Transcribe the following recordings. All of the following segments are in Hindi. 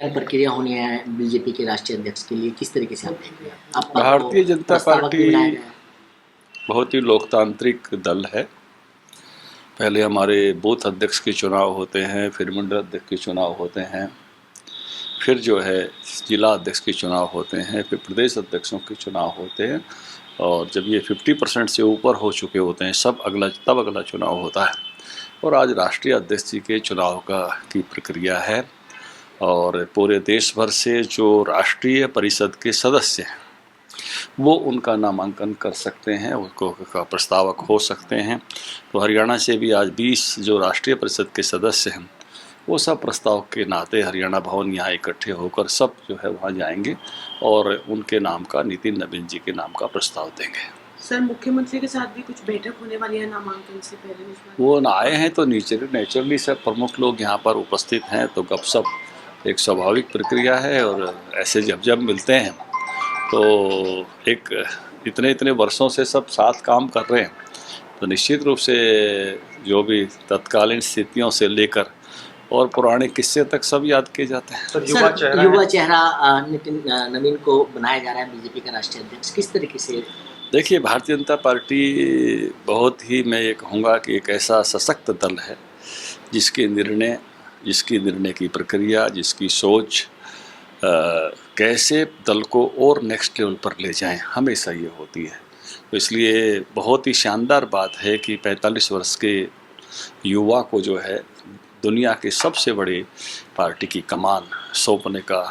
प्रक्रिया होनी है बीजेपी के राष्ट्रीय अध्यक्ष के लिए, किस तरीके से आप देख रहे हैं? आपका भारतीय तो जनता प्रस्तावक भी पार्टी बनाया गया है। बहुत ही लोकतांत्रिक दल है। पहले हमारे बूथ अध्यक्ष के चुनाव होते हैं, फिर मंडल अध्यक्ष के चुनाव होते हैं, फिर जो है जिला अध्यक्ष के चुनाव होते हैं, फिर प्रदेश अध्यक्षों के चुनाव होते हैं। और जब ये 50% से ऊपर हो चुके होते हैं तब अगला चुनाव होता है। और आज राष्ट्रीय अध्यक्ष जी के चुनाव की प्रक्रिया है। और पूरे देश भर से जो राष्ट्रीय परिषद के सदस्य हैं वो उनका नामांकन कर सकते हैं, उसको का प्रस्तावक हो सकते हैं। तो हरियाणा से भी आज 20 जो राष्ट्रीय परिषद के सदस्य हैं वो सब प्रस्तावक के नाते हरियाणा भवन यहाँ इकट्ठे होकर सब जो है वहाँ जाएंगे और उनके नाम का, नितिन नवीन जी के नाम का प्रस्ताव देंगे। सर, मुख्यमंत्री के साथ भी कुछ बैठक होने वाली है नामांकन से पहले? वो न आए हैं तो नेचुरली सब प्रमुख लोग यहाँ पर उपस्थित हैं, तो गपशप एक स्वाभाविक प्रक्रिया है। और ऐसे जब जब मिलते हैं तो एक इतने वर्षों से सब साथ काम कर रहे हैं, तो निश्चित रूप से जो भी तत्कालीन स्थितियों से लेकर और पुराने किस्से तक सब याद किए जाते हैं। सर, युवा चेहरा नितिन नवीन को बनाया जा रहा है बीजेपी का राष्ट्रीय अध्यक्ष, किस तरीके से? देखिए, भारतीय जनता पार्टी बहुत ही, मैं ये कहूँगा कि एक ऐसा सशक्त दल है जिसकी निर्णय की प्रक्रिया, जिसकी सोच कैसे दल को और नेक्स्ट लेवल पर ले जाएं, हमेशा ये होती है। तो इसलिए बहुत ही शानदार बात है कि 45 वर्ष के युवा को जो है दुनिया के सबसे बड़े पार्टी की कमान सौंपने का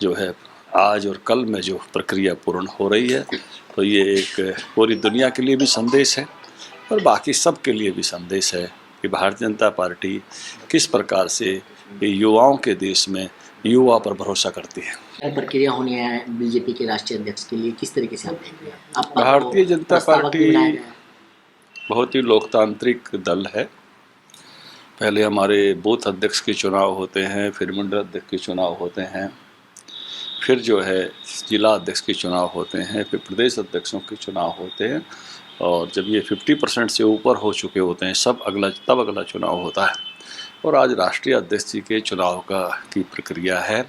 जो है आज और कल में जो प्रक्रिया पूर्ण हो रही है, तो ये एक पूरी दुनिया के लिए भी संदेश है और बाकी सब के लिए भी संदेश है कि भारतीय जनता पार्टी किस प्रकार से युवाओं के देश में युवा पर भरोसा करती है। प्रक्रिया होनी है बीजेपी के राष्ट्रीय अध्यक्ष के लिए, किस तरीके से आप देख रहे हैं? आपका भारतीय तो जनता प्रस्तावक भी बनाया गया है। पार्टी बहुत ही लोकतांत्रिक दल है। पहले हमारे बूथ अध्यक्ष के चुनाव होते हैं, फिर मंडल अध्यक्ष के चुनाव होते हैं, फिर जो है जिला अध्यक्ष के चुनाव होते हैं, फिर प्रदेश अध्यक्षों के चुनाव होते हैं। और जब ये 50% से ऊपर हो चुके होते हैं तब अगला चुनाव होता है। और आज राष्ट्रीय अध्यक्ष जी के चुनाव की प्रक्रिया है।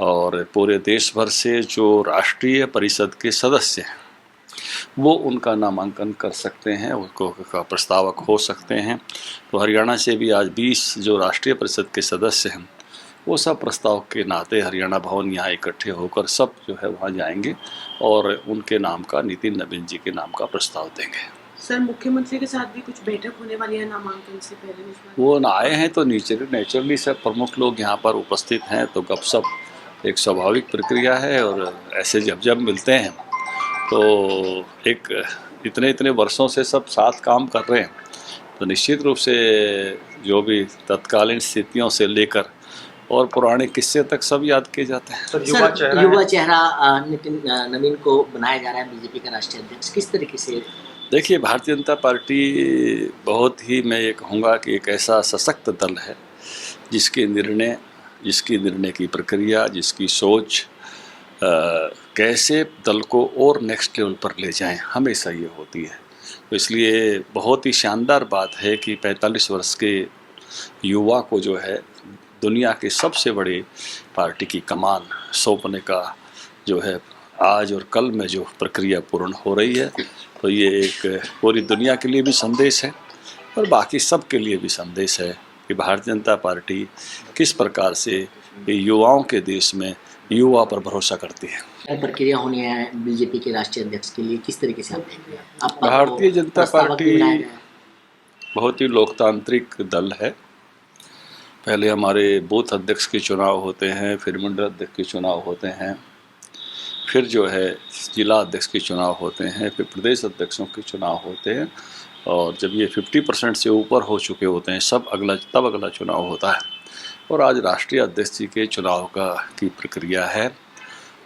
और पूरे देश भर से जो राष्ट्रीय परिषद के सदस्य हैं वो उनका नामांकन कर सकते हैं, उसको का प्रस्तावक हो सकते हैं। तो हरियाणा से भी आज 20 जो राष्ट्रीय परिषद के सदस्य हैं वो सब प्रस्तावक के नाते हरियाणा भवन यहाँ इकट्ठे होकर सब जो है वहाँ जाएंगे और उनके नाम का, नितिन नवीन जी के नाम का प्रस्ताव देंगे। सर, मुख्यमंत्री के साथ भी कुछ बैठक होने वाली है नामांकन से पहले? वो न आए हैं तो नेचुरली सब प्रमुख लोग यहाँ पर उपस्थित हैं, तो गपशप एक स्वाभाविक प्रक्रिया है। और ऐसे जब जब मिलते हैं तो एक इतने वर्षों से सब साथ काम कर रहे हैं, तो निश्चित रूप से जो भी तत्कालीन स्थितियों से लेकर और पुराने किस्से तक सब याद किए जाते हैं। सर, युवा चेहरा नितिन नवीन को बनाया जा रहा है बीजेपी का राष्ट्रीय अध्यक्ष, किस तरीके से? देखिए, भारतीय जनता पार्टी बहुत ही, मैं ये कहूँगा कि एक ऐसा सशक्त दल है जिसकी निर्णय की प्रक्रिया, जिसकी सोच कैसे दल को और नेक्स्ट लेवल पर ले जाएं, हमेशा ये होती है। तो इसलिए बहुत ही शानदार बात है कि 45 वर्ष के युवा को जो है दुनिया के सबसे बड़े पार्टी की कमान सौंपने का जो है आज और कल में जो प्रक्रिया पूर्ण हो रही है, तो ये एक पूरी दुनिया के लिए भी संदेश है और बाकी सब के लिए भी संदेश है कि भारतीय जनता पार्टी किस प्रकार से युवाओं के देश में युवा पर भरोसा करती है। प्रक्रिया होनी है बीजेपी के राष्ट्रीय अध्यक्ष के लिए, किस तरीके से आप देख रहे हैं? आपका भारतीय तो जनता प्रस्तावक भी बनाया गया है। पार्टी बहुत ही लोकतांत्रिक दल है। पहले हमारे बूथ अध्यक्ष के चुनाव होते हैं, फिर मंडल अध्यक्ष के चुनाव होते हैं, फिर जो है जिला अध्यक्ष के चुनाव होते हैं, फिर प्रदेश अध्यक्षों के चुनाव होते हैं। और जब ये 50% से ऊपर हो चुके होते हैं तब अगला चुनाव होता है। और आज राष्ट्रीय अध्यक्ष जी के चुनाव की प्रक्रिया है।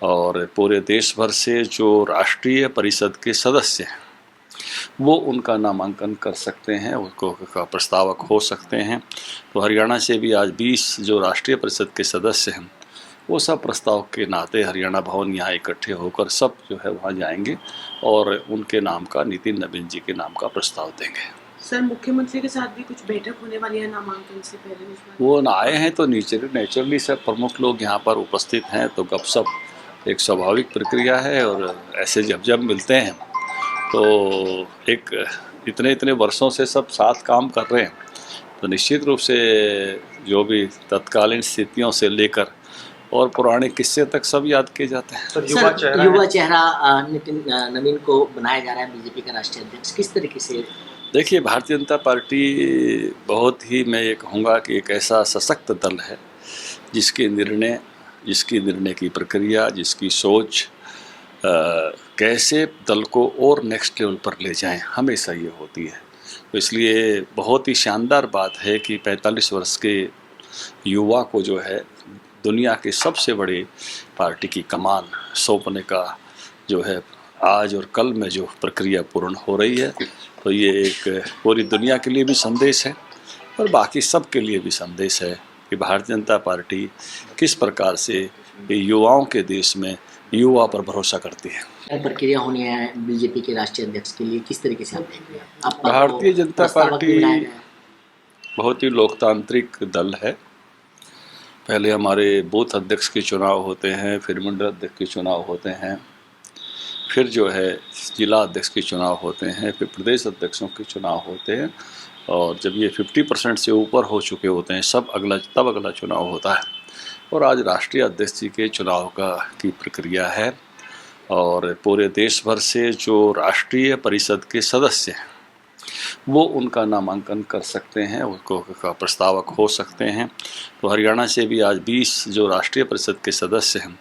और पूरे देश भर से जो राष्ट्रीय परिषद के सदस्य हैं वो उनका नामांकन कर सकते हैं, उसको का प्रस्तावक हो सकते हैं। तो हरियाणा से भी आज 20 जो राष्ट्रीय परिषद के सदस्य हैं वो सब प्रस्तावक के नाते हरियाणा भवन यहाँ इकट्ठे होकर सब जो है वहाँ जाएंगे और उनके नाम का, नितिन नवीन जी के नाम का प्रस्ताव देंगे। सर मुख्यमंत्री के साथ भी कुछ बैठक होने वाली है नामांकन से पहले विश्वास? वो न आए हैं तो नेचुरली सब प्रमुख लोग यहाँ पर उपस्थित हैं, तो गपशप एक स्वाभाविक प्रक्रिया है। और ऐसे जब जब मिलते हैं तो एक इतने इतने वर्षों से सब साथ काम कर रहे हैं, तो निश्चित रूप से जो भी तत्कालीन स्थितियों से लेकर और पुराने किस्से तक सब याद किए जाते हैं। सर युवा चेहरा नितिन नवीन को बनाया जा रहा है बीजेपी का राष्ट्रीय अध्यक्ष, किस तरीके से? देखिए, भारतीय जनता पार्टी बहुत ही, मैं ये कहूँगा कि एक ऐसा सशक्त दल है जिसकी निर्णय की प्रक्रिया, जिसकी सोच कैसे दल को और नेक्स्ट लेवल पर ले जाएं, हमेशा ये होती है। तो इसलिए बहुत ही शानदार बात है कि 45 वर्ष के युवा को जो है दुनिया के सबसे बड़े पार्टी की कमान सौंपने का जो है आज और कल में जो प्रक्रिया पूर्ण हो रही है, तो ये एक पूरी दुनिया के लिए भी संदेश है और बाकी सब के लिए भी संदेश है कि भारतीय जनता पार्टी किस प्रकार से युवाओं के देश में युवा पर भरोसा करती है। क्या प्रक्रिया होनी है बीजेपी के राष्ट्रीय अध्यक्ष के लिए, किस तरीके से आप देख रहे हैं? भारतीय जनता पार्टी बहुत ही लोकतांत्रिक दल है। पहले हमारे बूथ अध्यक्ष के चुनाव होते हैं, फिर मंडल अध्यक्ष के चुनाव होते हैं, फिर जो है जिला अध्यक्ष के चुनाव होते हैं, फिर प्रदेश अध्यक्षों के चुनाव होते हैं। और जब ये 50% से ऊपर हो चुके होते हैं तब अगला चुनाव होता है। और आज राष्ट्रीय अध्यक्ष जी के चुनाव की प्रक्रिया है और पूरे देश भर से जो राष्ट्रीय परिषद के सदस्य हैं वो उनका नामांकन कर सकते हैं, उनको का प्रस्तावक हो सकते हैं। तो हरियाणा से भी आज 20 जो राष्ट्रीय परिषद के सदस्य हैं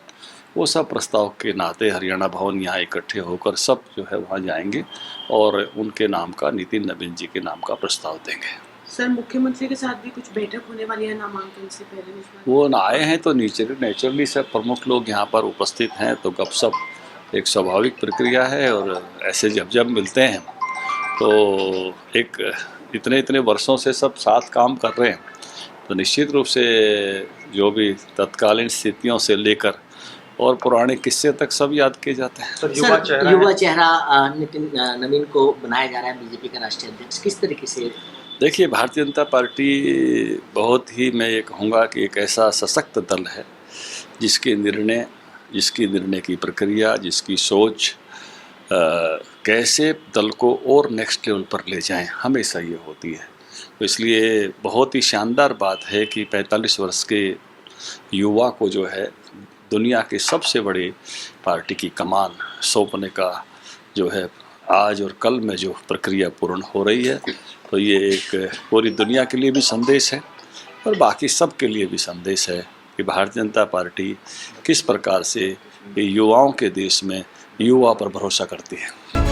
वो सब प्रस्तावक के नाते हरियाणा भवन यहाँ इकट्ठे होकर सब जो है वहाँ जाएंगे और उनके नाम का, नितिन नवीन जी के नाम का प्रस्ताव देंगे। सर मुख्यमंत्री के साथ भी कुछ बैठक होने वाली है नामांकन से पहले विश्वास? वो न आए हैं तो नेचुरली सब प्रमुख लोग यहाँ पर उपस्थित हैं, तो गपशप एक स्वाभाविक प्रक्रिया है। और ऐसे जब जब मिलते हैं तो एक इतने इतने वर्षों से सब साथ काम कर रहे हैं, तो निश्चित रूप से जो भी तत्कालीन स्थितियों से लेकर और पुराने किस्से तक सब याद किए जाते हैं। सर युवा चेहरा नितिन नवीन को बनाया जा रहा है बीजेपी का राष्ट्रीय अध्यक्ष, किस तरीके से? देखिए, भारतीय जनता पार्टी बहुत ही, मैं ये कहूँगा कि एक ऐसा सशक्त दल है जिसकी निर्णय की प्रक्रिया, जिसकी सोच कैसे दल को और नेक्स्ट लेवल पर ले जाएं, हमेशा ये होती है। तो इसलिए बहुत ही शानदार बात है कि 45 वर्ष के युवा को जो है दुनिया के सबसे बड़े पार्टी की कमान सौंपने का जो है आज और कल में जो प्रक्रिया पूर्ण हो रही है, तो ये एक पूरी दुनिया के लिए भी संदेश है और बाकी सब के लिए भी संदेश है कि भारतीय जनता पार्टी किस प्रकार से युवाओं के देश में युवा पर भरोसा करती है।